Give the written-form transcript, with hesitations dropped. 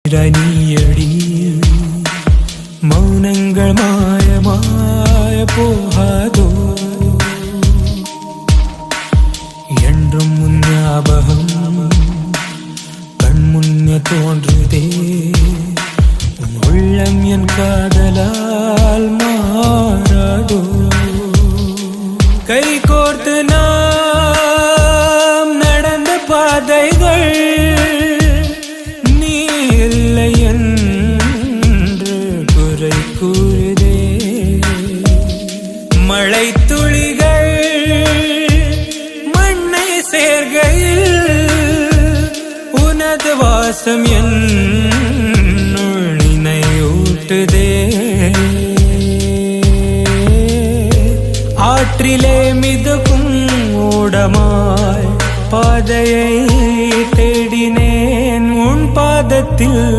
நீயடி மௌனங்கள் மாயமாய போகாதோ என்றும் உன் ஞாபகம் கண்முன்னே தோன்றுதே உன் உள்ளம் என் காதலால் மாறாதோ கை கோர்த்து நாம் நடந்த பாதைகள் நீ இல்லை என்று குறை கூறுதே மழை துளிகள் மண்ணை சேர்கையில் உனது வாசம் என்னுள் நினைவூட்டுதே ஆற்றிலே மிதக்கும் ஓடமாய் பாதையை தேடினேன் உன் பாதத்தில்